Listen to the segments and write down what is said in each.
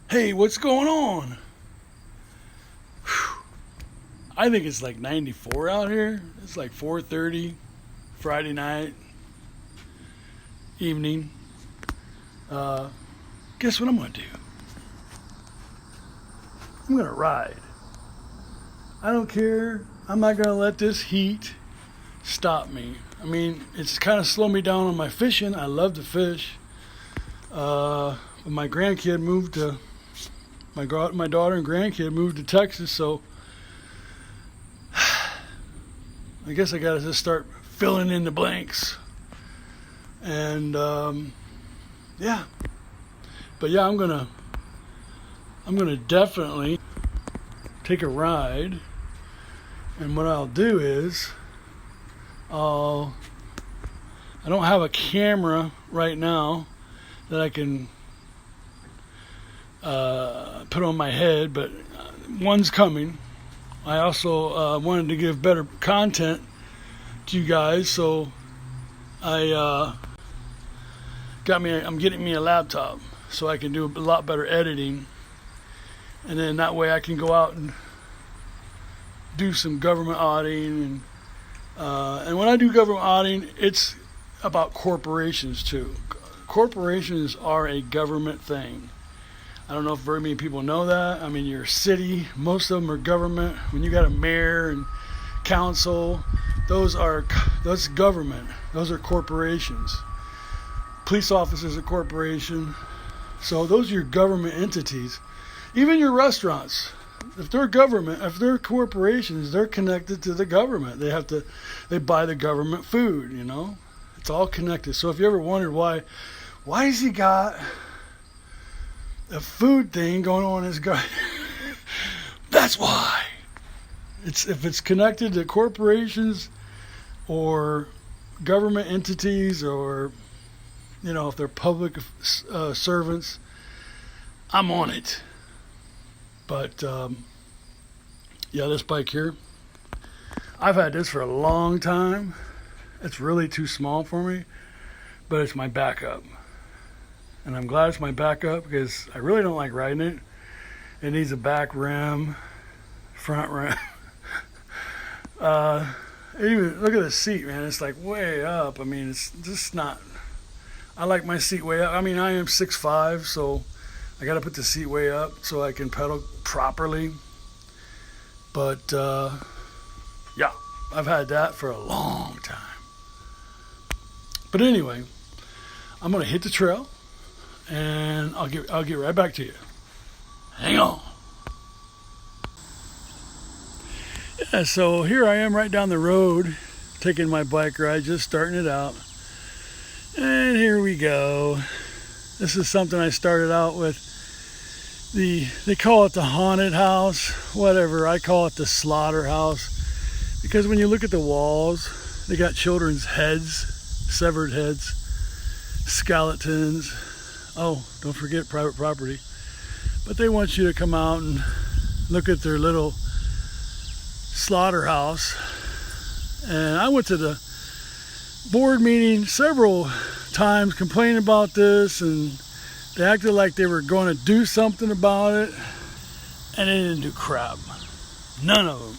Hey, what's going on? Whew. I think it's like 94 out here. It's like 4:30 Friday night evening. Uh, Guess what I'm gonna do? I'm gonna ride. I don't care. I'm not gonna let this heat stop me. I mean, it's kind of slowed me down on my fishing. I love to fish. But my grandkid moved to my daughter and grandkid moved to Texas, so I guess I gotta just start filling in the blanks. And yeah, but yeah, I'm gonna definitely take a ride. And what I'll do is I don't have a camera right now that I can put on my head, but one's coming. I also wanted to give better content to you guys, so I'm getting me a laptop so I can do a lot better editing, and then that way I can go out and do some government auditing, and when I do government auditing, it's about corporations too. Corporations are a government thing. I don't know if very many people know that. I mean, your city, most of them are government. When you got a mayor and council, that's government. Those are corporations. Police officers are corporation. So those are your government entities. Even your restaurants, if they're government, if they're corporations, they're connected to the government. They buy the government food, you know. It's all connected. So if you ever wondered why has he got a food thing going on in his gut? That's why. If it's connected to corporations or government entities, or if they're public servants, I'm on it. But yeah, this bike here, I've had this for a long time. It's really too small for me, but it's my backup. And I'm glad it's my backup because I really don't like riding it. It needs a back rim, front rim. Even look at the seat, man. It's like way up. I mean, it's just not. I like my seat way up. I mean, I am 6'5", so I got to put the seat way up so I can pedal properly. But yeah, I've had that for a long time. But anyway, I'm gonna hit the trail, and I'll get right back to you. Hang on. Yeah, so here I am right down the road, taking my bike ride, just starting it out. And here we go. This is something I started out with. They call it the haunted house, whatever. I call it the slaughterhouse, because when you look at the walls, they got children's heads, severed heads, skeletons. Oh, don't forget private property. But they want you to come out and look at their little slaughterhouse. And I went to the board meeting several times complaining about this, and they acted like they were going to do something about it, and they didn't do crap. None of them.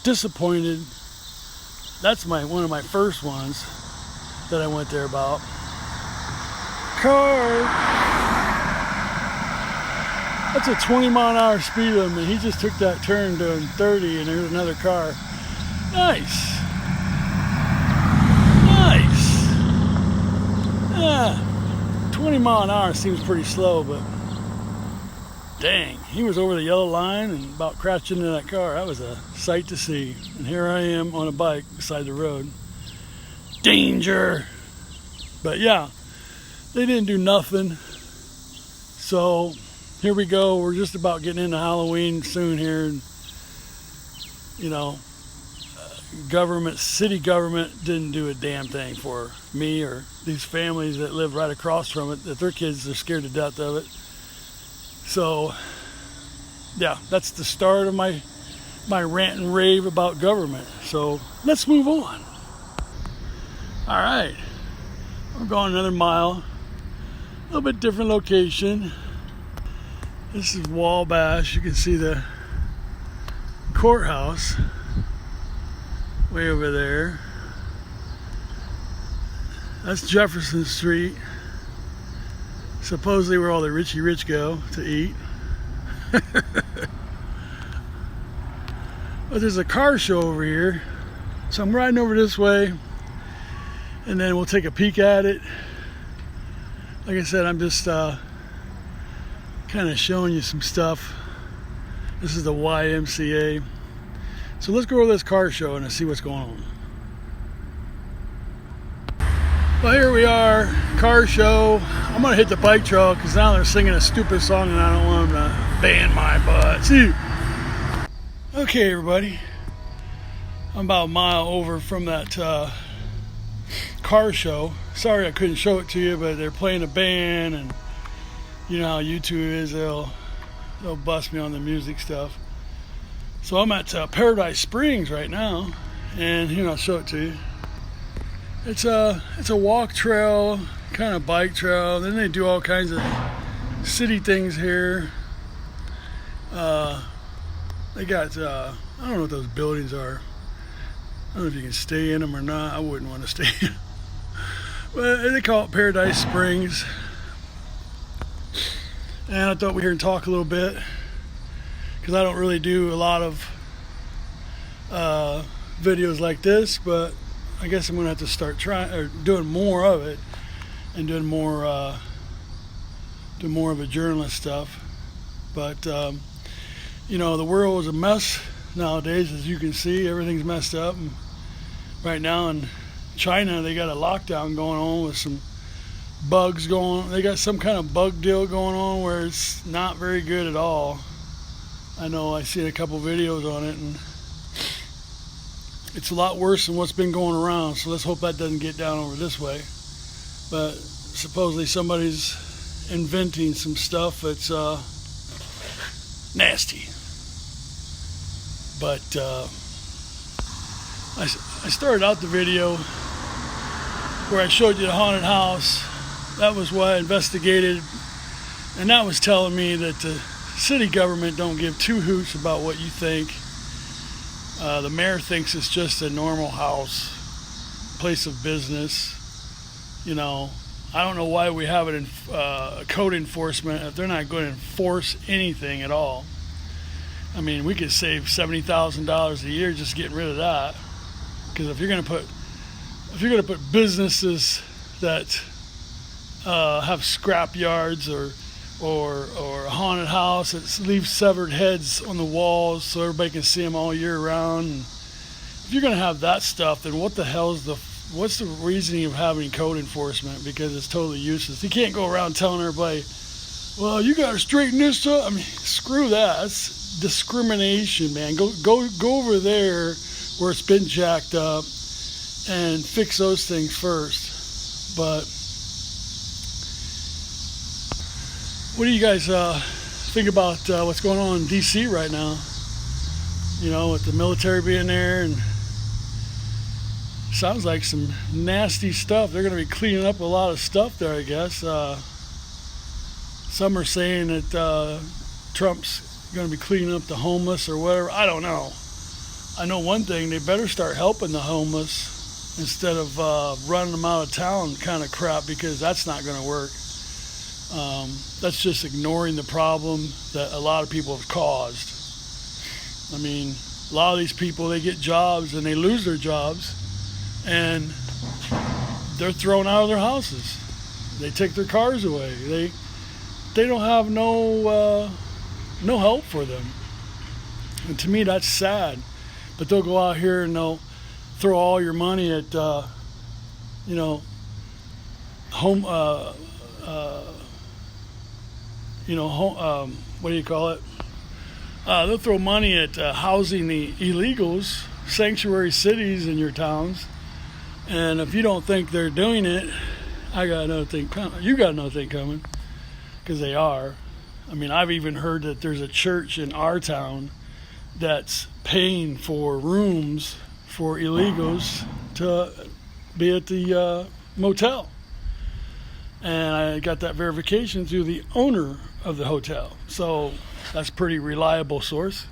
Disappointed. That's one of my first ones that I went there about. Car. That's a 20-mile-an-hour speed limit. He just took that turn doing 30, and there's another car. Nice. Yeah, 20 mile an hour seems pretty slow, but dang, he was over the yellow line and about crashed into that car. That was a sight to see. And here I am on a bike beside the road. Danger. But yeah, they didn't do nothing. So here we go. We're just about getting into Halloween soon here. And, city government didn't do a damn thing for me or these families that live right across from it, that their kids are scared to death of it. So yeah, that's the start of my rant and rave about government. So let's move on. All right, we're going another mile, a little bit different location. This is Wabash. You can see the courthouse way over there. That's Jefferson Street. Supposedly where all the Richie Rich go to eat. But there's a car show over here. So I'm riding over this way and then we'll take a peek at it. Like I said, I'm just kind of showing you some stuff. This is the YMCA. So let's go over this car show and see what's going on. Well, here we are, car show. I'm gonna hit the bike trail because now they're singing a stupid song and I don't want them to ban my butt. See? Okay, everybody. I'm about a mile over from that car show. Sorry I couldn't show it to you, but they're playing a band, and you know how YouTube is. They'll bust me on the music stuff. So I'm at Paradise Springs right now, and here I'll show it to you. It's a walk trail, kind of bike trail. Then they do all kinds of city things here. They got I don't know what those buildings are. I don't know if you can stay in them or not. I wouldn't want to stay in them. But they call it Paradise Springs. And I thought we'd hear and talk a little bit, because I don't really do a lot of videos like this, but I guess I'm gonna have to start trying or doing more of it, and doing more of the journalist stuff. But you know, the world is a mess nowadays, as you can see. Everything's messed up. And right now in China, they got a lockdown going on with some bugs going on. They got some kind of bug deal going on where it's not very good at all. I know I seen a couple videos on it, and it's a lot worse than what's been going around. So let's hope that doesn't get down over this way. But supposedly somebody's inventing some stuff that's nasty. But I started out the video where I showed you the haunted house. That was what I investigated, and that was telling me that the city government don't give two hoots about what you think. The mayor thinks it's just a normal house, place of business. You know, I don't know why we have it in code enforcement if they're not going to enforce anything at all. I mean, we could save $70,000 a year just getting rid of that. Because if you're going to put businesses that have scrap yards or a haunted house that leaves severed heads on the walls so everybody can see them all year round, and if you're going to have that stuff, then what the hell is what's the reasoning of having code enforcement? Because it's totally useless. You can't go around telling everybody, well, you got to straighten this up. I mean, screw that. That's discrimination, man. Go over there where it's been jacked up and fix those things first. But what do you guys think about what's going on in D.C. right now? You know, with the military being there, and sounds like some nasty stuff. They're going to be cleaning up a lot of stuff there, I guess. Some are saying that Trump's going to be cleaning up the homeless or whatever. I don't know. I know one thing, they better start helping the homeless instead of running them out of town kind of crap, because that's not going to work. That's just ignoring the problem that a lot of people have caused. I mean, a lot of these people, they get jobs and they lose their jobs, and they're thrown out of their houses. They take their cars away. They don't have no help for them. And to me, that's sad. But they'll go out here and they'll throw all your money at, you know, home, what do you call it? They'll throw money at housing the illegals, sanctuary cities in your towns. And if you don't think they're doing it, I got another thing coming. You got another thing coming, because they are. I mean, I've even heard that there's a church in our town that's paying for rooms for illegals to be at the motel. And I got that verification through the owner of the hotel. So that's a pretty reliable source.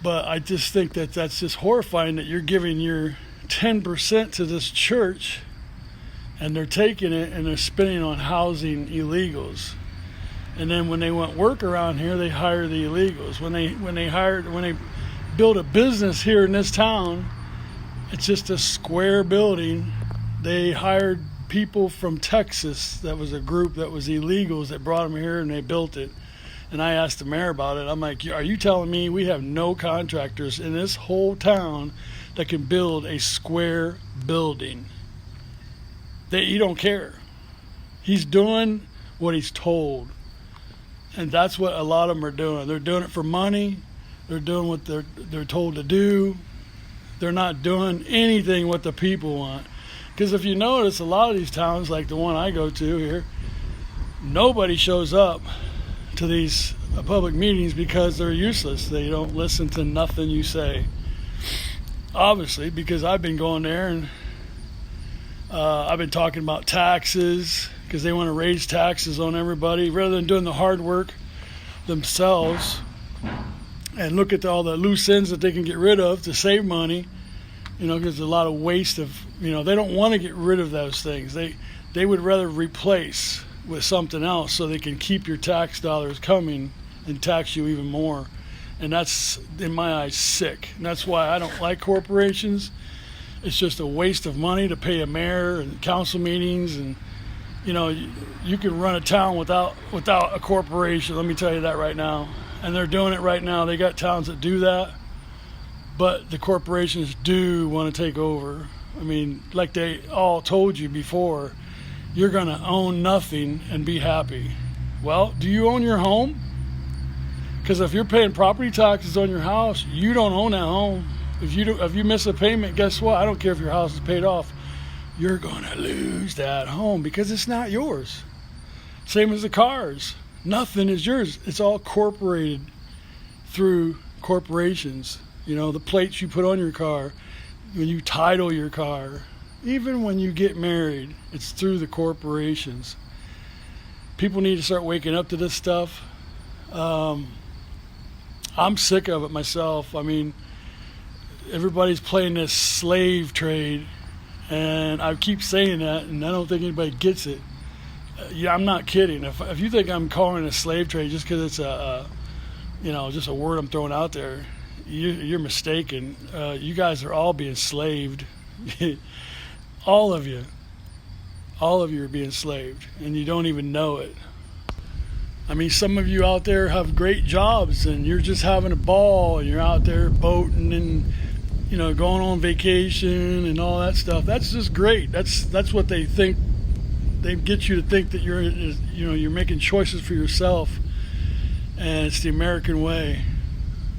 But I just think that that's just horrifying that you're giving your 10% to this church and they're taking it and they're spending on housing illegals. And then when they want work around here, they hire the illegals. When they build a business here in this town, it's just a square building. They hired people from Texas. That was a group that was illegals that brought them here and they built it. And I asked the mayor about it. I'm like, are you telling me we have no contractors in this whole town that can build a square building? He don't care. He's doing what he's told. And that's what a lot of them are doing. They're doing it for money. They're doing what they're told to do. They're not doing anything what the people want. Because if you notice, a lot of these towns, like the one I go to here, nobody shows up to these public meetings because they're useless. They don't listen to nothing you say. Obviously, because I've been going there and I've been talking about taxes because they want to raise taxes on everybody rather than doing the hard work themselves and look at all the loose ends that they can get rid of to save money. You know, because there's a lot of waste of, they don't want to get rid of those things. They would rather replace with something else so they can keep your tax dollars coming and tax you even more. And that's, in my eyes, sick. And that's why I don't like corporations. It's just a waste of money to pay a mayor and council meetings. And, you can run a town without a corporation. Let me tell you that right now. And they're doing it right now. They got towns that do that. But the corporations do want to take over. I mean, like they all told you before, you're going to own nothing and be happy. Well, do you own your home? Because if you're paying property taxes on your house, you don't own that home. If you miss a payment, guess what? I don't care if your house is paid off. You're going to lose that home because it's not yours. Same as the cars. Nothing is yours. It's all corporated through corporations. The plates you put on your car, when you title your car, even when you get married, it's through the corporations. People need to start waking up to this stuff. I'm sick of it myself. I mean, everybody's playing this slave trade, and I keep saying that, and I don't think anybody gets it. I'm not kidding. If you think I'm calling it a slave trade just because it's just a word I'm throwing out there, you're mistaken. You guys are all being slaved. All of you are being slaved, and you don't even know it. I mean, some of you out there have great jobs, and you're just having a ball, and you're out there boating and going on vacation and all that stuff. That's just great. That's what they think. They get you to think that you're making choices for yourself, and it's the American way.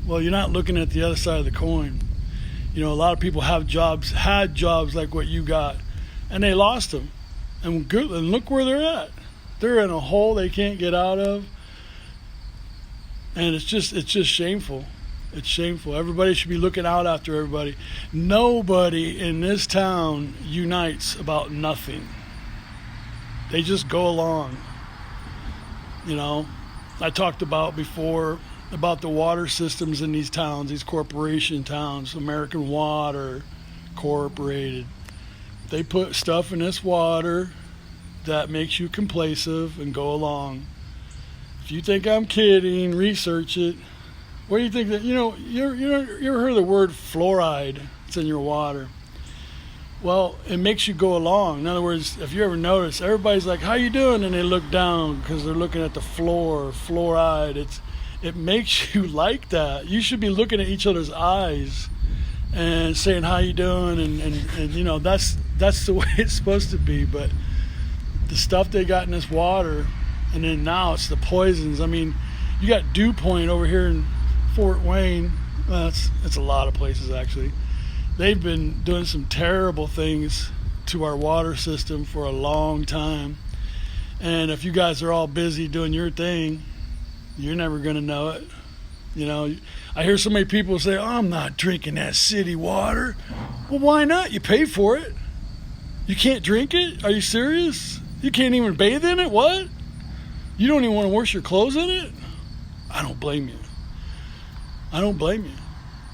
Well, you're not looking at the other side of the coin. A lot of people had jobs like what you got, and they lost them. And look where they're at. They're in a hole they can't get out of. And it's just shameful. It's shameful. Everybody should be looking out after everybody. Nobody in this town unites about nothing. They just go along. I talked about before about the water systems in these towns, these corporation towns, American Water, Incorporated. They put stuff in this water that makes you complacent and go along. If you think I'm kidding, research it. What do you think that, you ever heard of the word fluoride? It's in your water. Well, it makes you go along. In other words, if you ever notice, everybody's like, how you doing? And they look down because they're looking at the fluoride. It makes you like that. You should be looking at each other's eyes and saying, how you doing? And that's the way it's supposed to be. But the stuff they got in this water, and then now it's the poisons. I mean, you got Dew Point over here in Fort Wayne. Well, it's a lot of places, actually. They've been doing some terrible things to our water system for a long time. And if you guys are all busy doing your thing, you're never going to know it. I hear so many people say, I'm not drinking that city water. Well, why not? You pay for it. You can't drink it? Are you serious? You can't even bathe in it? What? You don't even want to wash your clothes in it? I don't blame you. I don't blame you.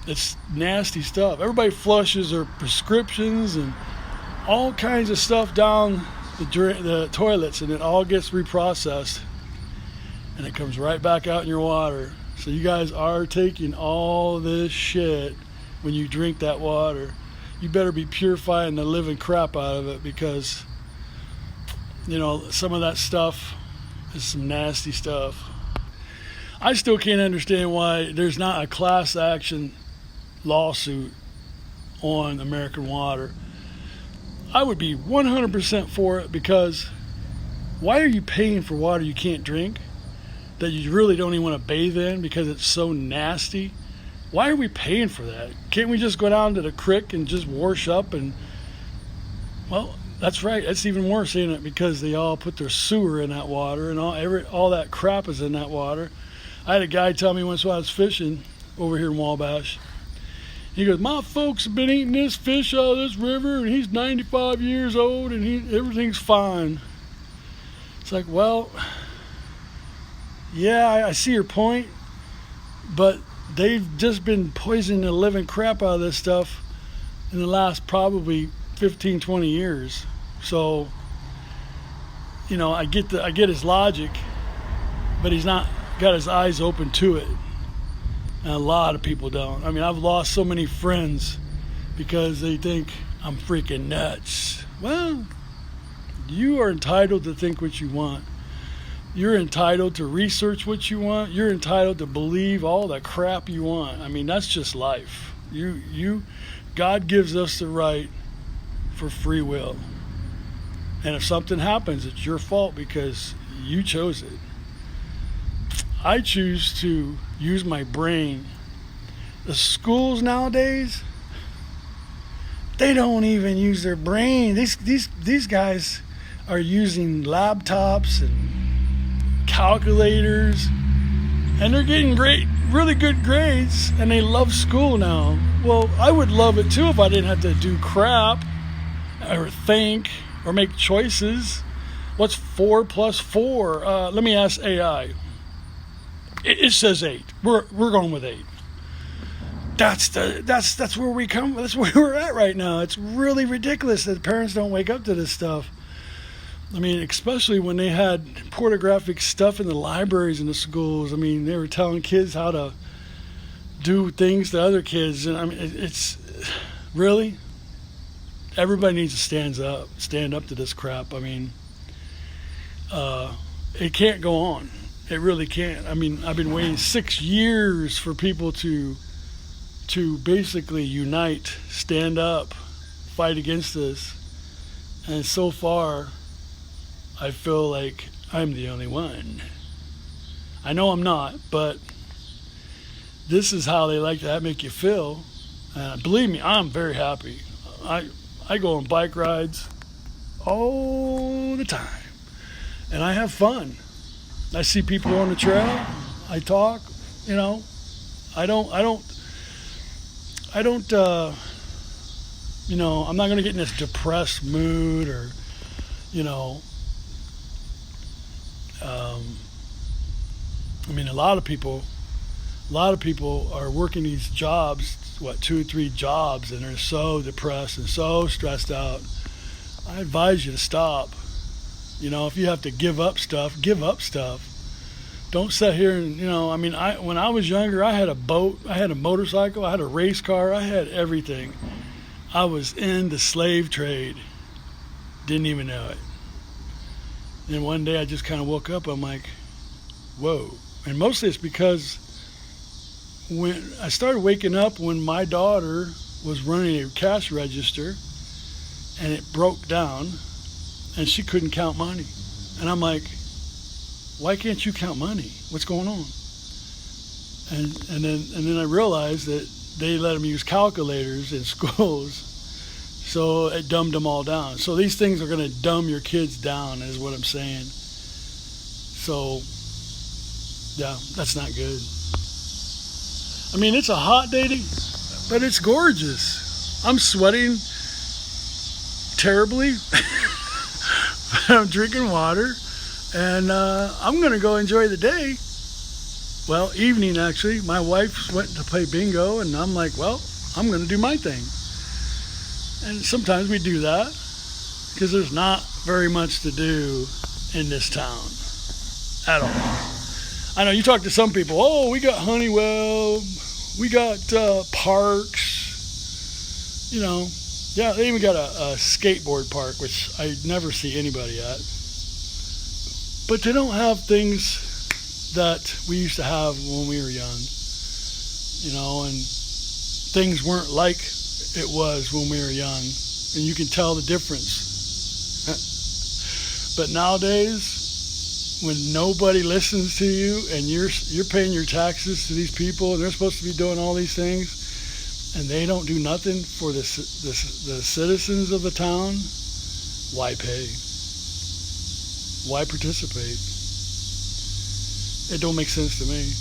It's nasty stuff. Everybody flushes their prescriptions and all kinds of stuff down the toilets, and it all gets reprocessed, and it comes right back out in your water. So you guys are taking all this shit when you drink that water. You better be purifying the living crap out of it, because some of that stuff is some nasty stuff. I still can't understand why there's not a class action lawsuit on American Water. I would be 100% for it, because why are you paying for water you can't drink, that you really don't even want to bathe in because it's so nasty? Why are we paying for that? Can't we just go down to the creek and just wash up? And well, that's right, that's even worse, ain't it? Because they all put their sewer in that water, and all that crap is in that water. I had a guy tell me once while I was fishing over here in Wabash. He goes, my folks have been eating this fish out of this river, and he's 95 years old, and everything's fine. It's like, well, yeah, I see your point, but they've just been poisoning the living crap out of this stuff in the last probably 15, 20 years. So, I get his logic, but he's not got his eyes open to it. And a lot of people don't. I mean, I've lost so many friends because they think I'm freaking nuts. Well, you are entitled to think what you want. You're entitled to research what you want. You're entitled to believe all the crap you want. I mean, that's just life. God gives us the right for free will. And if something happens, it's your fault because you chose it. I choose to use my brain. The schools nowadays, they don't even use their brain. These guys are using laptops and calculators, and they're getting really good grades, and they love school now. Well, I would love it too if I didn't have to do crap or think or make choices. What's 4 plus 4? Let me ask AI. It says 8. We're going with 8. That's where we come. That's where we're at right now. It's really ridiculous that parents don't wake up to this stuff. I mean, especially when they had pornographic stuff in the libraries in the schools. I mean, they were telling kids how to do things to other kids, and I mean, it's really, everybody needs to stand up to this crap. I mean, it can't go on. It really can't. I mean, I've been waiting 6 years for people to basically unite, stand up, fight against this. And so far, I feel like I'm the only one. I know I'm not, but this is how they like to make you feel. Believe me, I'm very happy. I go on bike rides all the time, and I have fun. I see people on the trail. I talk. I don't. I'm not going to get in this depressed mood or, I mean, a lot of people are working these jobs, 2 or 3 jobs, and they're so depressed and so stressed out. I advise you to stop. If you have to give up stuff, give up stuff. Don't sit here and, when I was younger, I had a boat, I had a motorcycle, I had a race car, I had everything. I was in the slave trade. Didn't even know it. And one day I just kind of woke up, I'm like, whoa. And mostly it's because when I started waking up when my daughter was running a cash register and it broke down and she couldn't count money. And I'm like, why can't you count money? What's going on? And then I realized that they let them use calculators in schools, so it dumbed them all down. So these things are going to dumb your kids down, is what I'm saying. So, yeah, that's not good. I mean, it's a hot day, but it's gorgeous. I'm sweating terribly. I'm drinking water, and I'm going to go enjoy the day. Well, evening actually. My wife went to play bingo, and I'm like, well, I'm going to do my thing. And sometimes we do that because there's not very much to do in this town at all. I know you talk to some people, oh, we got Honeywell, we got parks, you know. Yeah, they even got a skateboard park, which I never see anybody at. But they don't have things that we used to have when we were young, you know, and things weren't like it was when we were young, and you can tell the difference. But nowadays, when nobody listens to you and you're paying your taxes to these people and they're supposed to be doing all these things and they don't do nothing for the citizens of the town, why pay? Why participate? It don't make sense to me.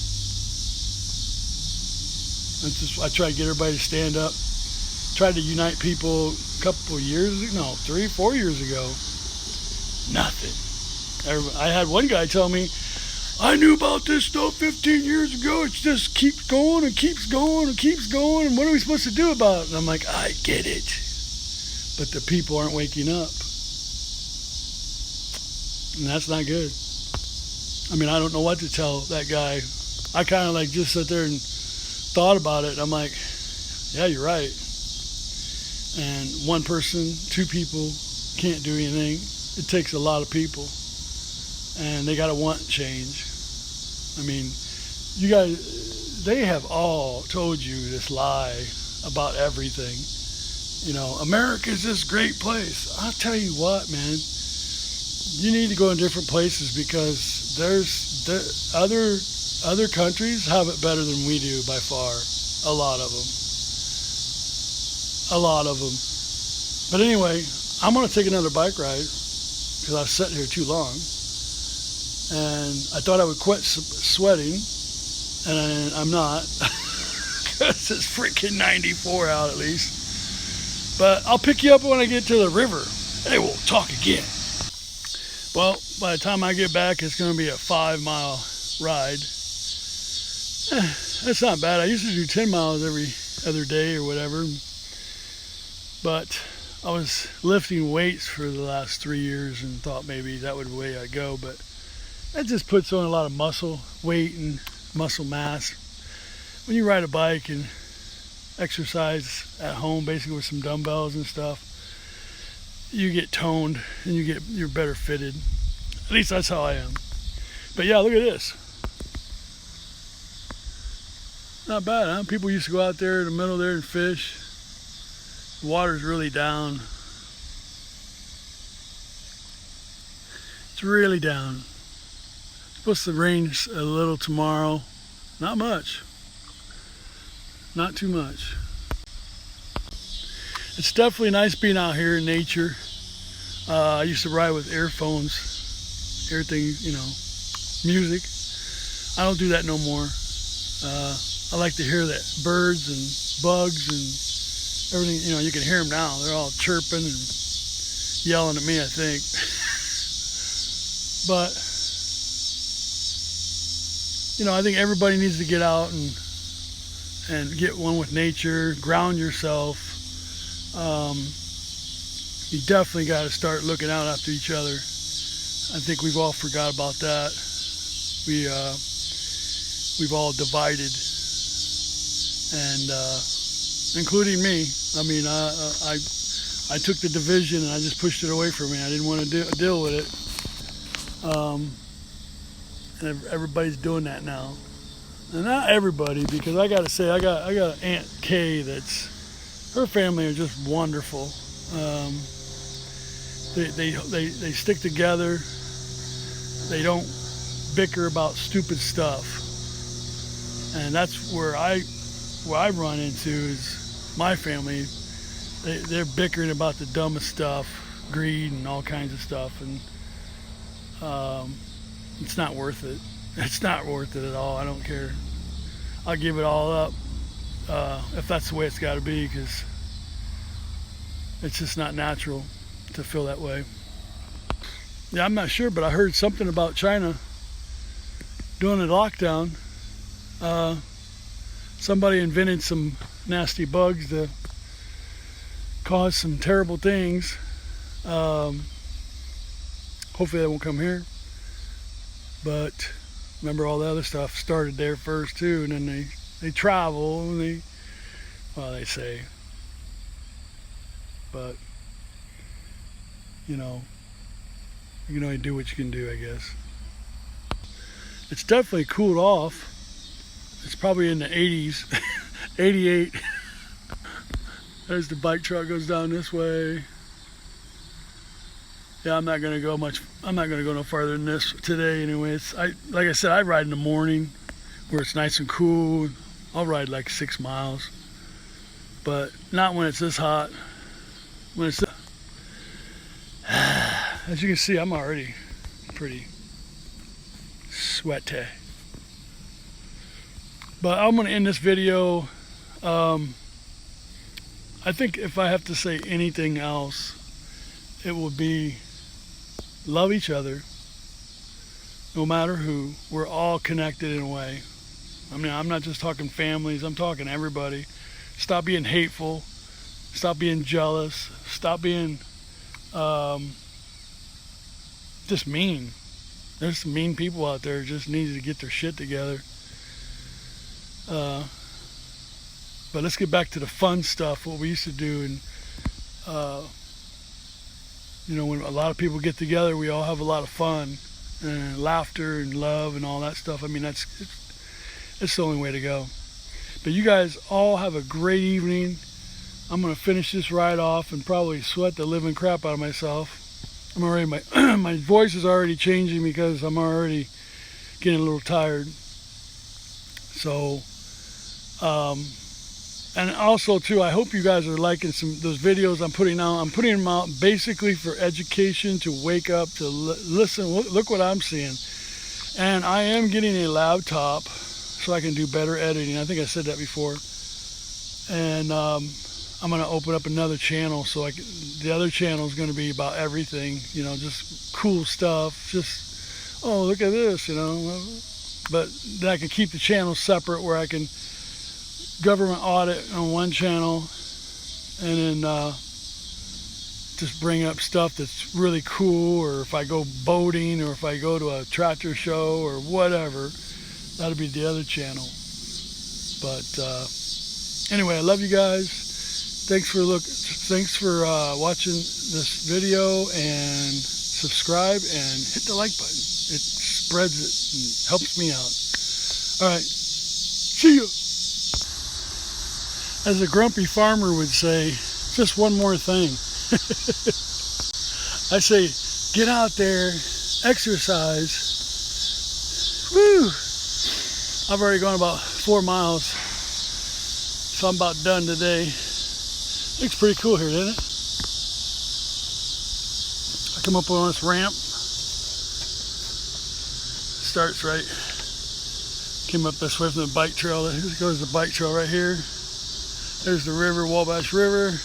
I try to get everybody to stand up. Tried to unite people a couple of years ago, no, 3-4 years ago. Nothing. I had one guy tell me, I knew about this stuff 15 years ago. It just keeps going and keeps going and keeps going. And what are we supposed to do about it? And I'm like, I get it. But the people aren't waking up. And that's not good. I mean, I don't know what to tell that guy. I kind of like just sat there and thought about it. I'm like, yeah, you're right. And one person, two people can't do anything. It takes a lot of people. And they got to want change. I mean, you guys, they have all told you this lie about everything. You know, America's this great place. I'll tell you what, man, you need to go in different places because other countries have it better than we do by far. A lot of them. A lot of them. But anyway, I'm going to take another bike ride because I was sitting here too long. And I thought I would quit sweating, and I'm not, because it's freaking 94 out at least. But I'll pick you up when I get to the river, and we'll talk again. Well, by the time I get back, it's going to be a 5-mile ride. That's not bad. I used to do 10 miles every other day or whatever. But I was lifting weights for the last 3 years and thought maybe that would be the way I'd go, but that just puts on a lot of muscle, weight, and muscle mass. When you ride a bike and exercise at home, basically with some dumbbells and stuff, you get toned and you're better fitted. At least that's how I am. But yeah, look at this. Not bad, huh? People used to go out there in the middle there and fish. The water's really down. It's really down. Supposed to rain a little tomorrow. Not much. Not too much. It's definitely nice being out here in nature. I used to ride with earphones, everything, you know, music. I don't do that no more. I like to hear that birds and bugs and everything. You know, you can hear them now. They're all chirping and yelling at me, I think. But you know, I think everybody needs to get out and get one with nature, ground yourself. You definitely got to start looking out after each other. I think we've all forgot about that. We've all divided, and including me. I mean, I took the division and I just pushed it away from me. I didn't want to deal with it. And everybody's doing that now. And not everybody, because I gotta say, I got an Aunt Kay her family are just wonderful. They stick together. They don't bicker about stupid stuff. And that's where I run into is my family. They're bickering about the dumbest stuff, greed and all kinds of stuff, and it's not worth it. It's not worth it at all. I don't care. I'll give it all up if that's the way it's got to be, because it's just not natural to feel that way. Yeah, I'm not sure, but I heard something about China doing a lockdown. Somebody invented some nasty bugs to cause some terrible things. Hopefully they won't come here. But remember, all the other stuff started there first too, and then they travel and they say. But you know, you can only do what you can do, I guess. It's definitely cooled off. It's probably in the 80s, 88. There's the bike trail goes down this way. Yeah, I'm not gonna go no farther than this today. Anyways, like I said, I ride in the morning where it's nice and cool. I'll ride like 6 miles, but not when it's this hot. When it's as you can see, I'm already pretty sweaty. But I'm going to end this video. I think if I have to say anything else, it will be love each other, no matter who. We're all connected in a way. I mean, I'm not just talking families, I'm talking everybody. Stop being hateful. Stop being jealous. Stop being just mean. There's some mean people out there who just need to get their shit together. But let's get back to the fun stuff, what we used to do. And you know, when a lot of people get together, we all have a lot of fun and laughter and love and all that stuff. I mean, it's the only way to go. But you guys all have a great evening. I'm gonna finish this ride off and probably sweat the living crap out of myself. I'm already, my voice is already changing because I'm already getting a little tired. So, and also too, I hope you guys are liking those videos I'm putting out. I'm putting them out basically for education, to wake up, to listen. Look what I'm seeing. And I am getting a laptop so I can do better editing. I think I said that before. And I'm going to open up another channel, so the other channel is going to be about everything, you know, just cool stuff, just, oh, look at this, you know. But then I can keep the channel separate, where I can government audit on one channel, and then just bring up stuff that's really cool, or if I go boating, or if I go to a tractor show or whatever, that'll be the other channel. But anyway, I love you guys. Thanks for watching this video, and subscribe and hit the like button. It spreads it and helps me out. All right, see you. As a grumpy farmer would say, just one more thing. I say, get out there, exercise. Woo! I've already gone about 4 miles, so I'm about done today. Looks pretty cool here, doesn't it? I come up on this ramp. Starts right. Came up this way from the bike trail. Here goes the bike trail right here. There's the river, Wabash River.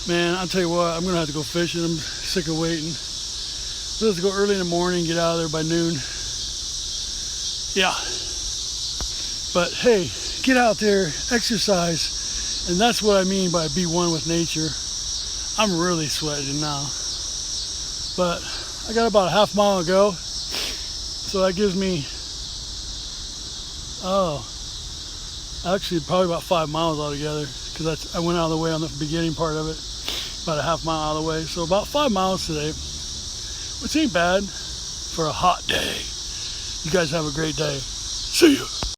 Man, I'll tell you what, I'm going to have to go fishing. I'm sick of waiting. So let's go early in the morning, get out of there by noon. Yeah. But hey, get out there, exercise. And that's what I mean by be one with nature. I'm really sweating now. But I got about a half mile to go. So that gives me, actually probably about 5 miles altogether. Because I went out of the way on the beginning part of it. About a half mile out of the way. So about 5 miles today. Which ain't bad for a hot day. You guys have a great day. See you.